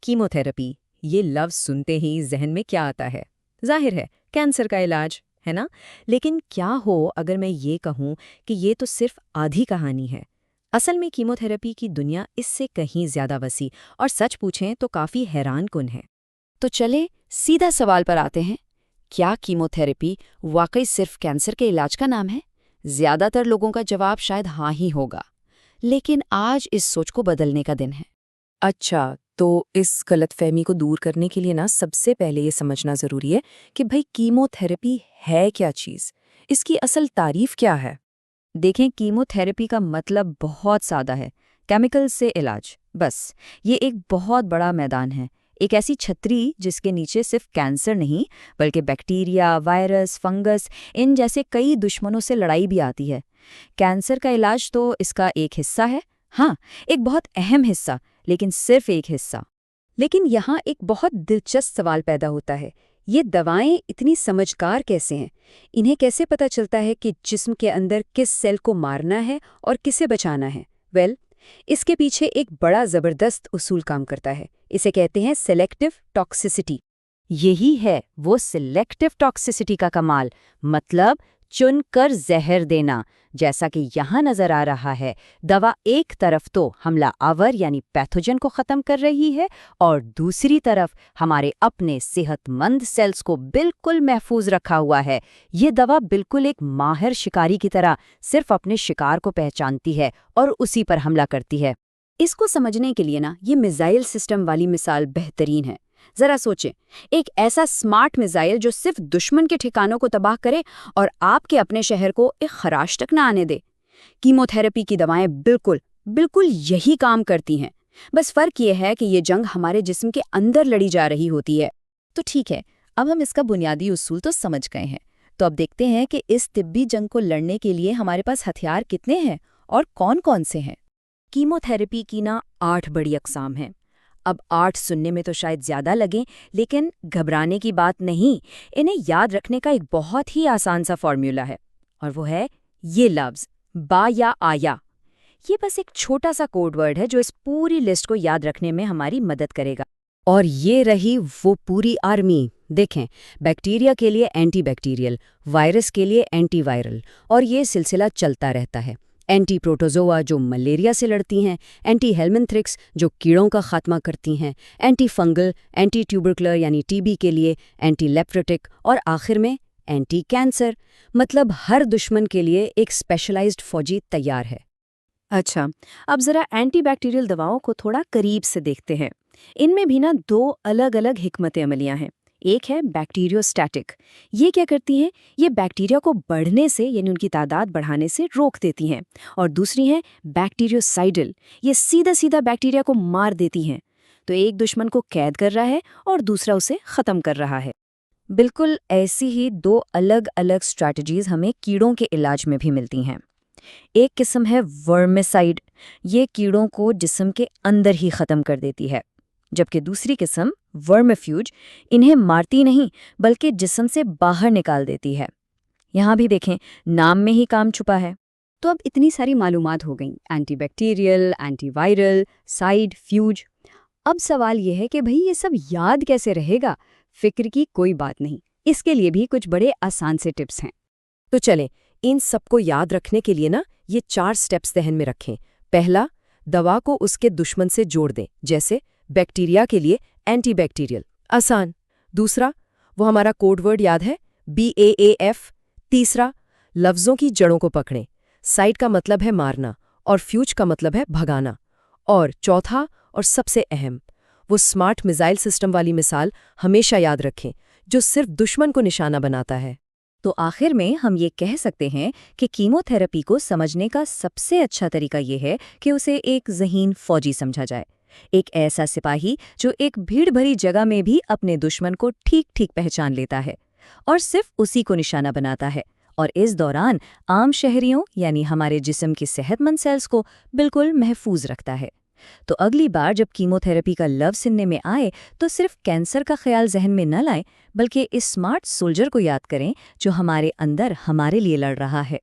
Chemotherapy, ये लफ्ज़ सुनते ही जहन में क्या आता है? जाहिर है, कैंसर का इलाज, है ना? लेकिन क्या हो अगर मैं ये कहूँ कि ये तो सिर्फ आधी कहानी है। असल में कीमोथेरेपी की दुनिया इससे कहीं ज़्यादा वसी और सच पूछें तो काफ़ी हैरानकुन है। तो चले सीधा सवाल पर आते हैं। क्या कीमोथेरेपी वाकई सिर्फ कैंसर के इलाज का नाम है? ज्यादातर लोगों का जवाब शायद हाँ ही होगा। लेकिन आज इस सोच को बदलने का दिन है। अच्छा, तो इस गलतफहमी को दूर करने के लिए ना सबसे पहले ये समझना ज़रूरी है कि भाई कीमोथेरेपी है क्या चीज़? इसकी असल तारीफ़ क्या है? देखें, कीमोथेरेपी का मतलब बहुत सादा है, केमिकल से इलाज। बस ये एक बहुत बड़ा मैदान है, एक ऐसी छतरी जिसके नीचे सिर्फ कैंसर नहीं बल्कि बैक्टीरिया, वायरस, फंगस, इन जैसे कई दुश्मनों से लड़ाई भी आती है। कैंसर का इलाज तो इसका एक हिस्सा है, हाँ, एक बहुत अहम हिस्सा, लेकिन सिर्फ एक हिस्सा। लेकिन यहाँ एक बहुत दिलचस्प सवाल पैदा होता है, ये दवाएं इतनी समझदार कैसे हैं? इन्हें कैसे पता चलता है कि जिस्म के अंदर किस सेल को मारना है और किसे बचाना है? इसके पीछे एक बड़ा ज़बरदस्त उसूल काम करता है। इसे कहते हैं सेलेक्टिव टॉक्सिसिटी। यही है वो सिलेक्टिव टॉक्सिसिटी का कमाल, मतलब चुनकर जहर देना। जैसा कि यहाँ नजर आ रहा है, दवा एक तरफ तो हमला आवर यानी पैथोजन को खत्म कर रही है और दूसरी तरफ हमारे अपने सेहतमंद सेल्स को बिल्कुल महफूज रखा हुआ है। ये दवा बिल्कुल एक माहिर शिकारी की तरह सिर्फ अपने शिकार को पहचानती है और उसी पर हमला करती है। इसको समझने के लिए ना ये मिसाइल सिस्टम वाली मिसाल बेहतरीन है। जरा सोचें, एक ऐसा स्मार्ट मिसाइल जो सिर्फ दुश्मन के ठिकानों को तबाह करे और आपके अपने शहर को एक खराश तक ना आने दे। कीमोथेरेपी की दवाएं बिल्कुल बिल्कुल यही काम करती हैं। बस फर्क ये है कि ये जंग हमारे जिस्म के अंदर लड़ी जा रही होती है। तो ठीक है, अब हम इसका बुनियादी उसूल तो समझ गए हैं। तो अब देखते हैं कि इस तिब्बी जंग को लड़ने के लिए हमारे पास हथियार कितने हैं और कौन-कौन से हैं। कीमोथेरेपी की ना 8 बड़ी अक़साम हैं। अब 8 सुनने में तो शायद ज़्यादा लगें, लेकिन घबराने की बात नहीं। इन्हें याद रखने का एक बहुत ही आसान सा फॉर्मूला है, और वो है ये लफ्ज़ बा या आया। ये बस एक छोटा सा कोड वर्ड है जो इस पूरी लिस्ट को याद रखने में हमारी मदद करेगा। और ये रही वो पूरी आर्मी। देखें, बैक्टीरिया के लिए एंटीबैक्टीरियल, वायरस के लिए एंटीवायरल, और ये सिलसिला चलता रहता है। एंटी प्रोटोजोआ जो मलेरिया से लड़ती हैं, एंटी हेलमिंथ्रिक्स जो कीड़ों का खात्मा करती हैं, एंटी फंगल, एंटी ट्यूबरकुलर यानी टीबी के लिए, एंटी लेप्रोटिक, और आखिर में एंटी कैंसर। मतलब हर दुश्मन के लिए एक स्पेशलाइज्ड फौजी तैयार है। अच्छा, अब जरा एंटीबैक्टीरियल दवाओं को थोड़ा करीब से देखते हैं। इनमें भी ना 2 अलग-अलग हिकमत अमलियां हैं। एक है बैक्टीरियोस्टैटिक। ये क्या करती हैं? ये बैक्टीरिया को बढ़ने से यानी उनकी तादाद बढ़ाने से रोक देती हैं। और दूसरी है बैक्टीरियोसाइडल। ये सीधा-सीधा बैक्टीरिया को मार देती हैं। तो एक दुश्मन को कैद कर रहा है और दूसरा उसे खत्म कर रहा है। बिल्कुल ऐसी ही 2 अलग-अलग स्ट्रैटेजीज हमें कीड़ों के इलाज में भी मिलती हैं। एक किस्म है वर्मिसाइड। ये कीड़ों को जिस्म के अंदर ही खत्म कर देती है, जबकि दूसरी किस्म वर्मिफ्यूज इन्हें मारती नहीं बल्कि जिस्म से बाहर निकाल देती है। यहाँ भी देखें, नाम में ही काम छुपा है। तो अब इतनी सारी मालूमात हो गई, एंटीबैक्टीरियल, एंटीवायरल, साइड, फ्यूज। अब सवाल यह है कि भाई ये सब याद कैसे रहेगा? फिक्र की कोई बात नहीं, इसके लिए भी कुछ बड़े आसान से टिप्स हैं। तो चलें, इन सबको याद रखने के लिए ना ये 4 स्टेप्स ज़हन में रखें। पहला, दवा को उसके दुश्मन से जोड़ दें, जैसे बैक्टीरिया के लिए एंटीबैक्टीरियल, आसान। दूसरा, वो हमारा कोड वर्ड याद है, BAAF। तीसरा, लफ्ज़ों की जड़ों को पकड़ें, साइड का मतलब है मारना और फ्यूज का मतलब है भगाना। और चौथा और सबसे अहम, वो स्मार्ट मिसाइल सिस्टम वाली मिसाल हमेशा याद रखें, जो सिर्फ दुश्मन को निशाना बनाता है। तो आखिर में हम ये कह सकते हैं कि कीमोथेरेपी को समझने का सबसे अच्छा तरीका ये है कि उसे एक ज़हीन फौजी समझा जाए। एक ऐसा सिपाही जो एक भीड़ भरी जगह में भी अपने दुश्मन को ठीक-ठीक पहचान लेता है और सिर्फ उसी को निशाना बनाता है, और इस दौरान आम शहरियों यानी हमारे जिस्म के सेहतमंद सेल्स को बिल्कुल महफूज रखता है। तो अगली बार जब कीमोथेरेपी का लफ्ज़ सुनने में आए तो सिर्फ कैंसर का ख्याल जहन में न लाएं, बल्कि इस स्मार्ट सोल्जर को याद करें जो हमारे अंदर हमारे लिए लड़ रहा है।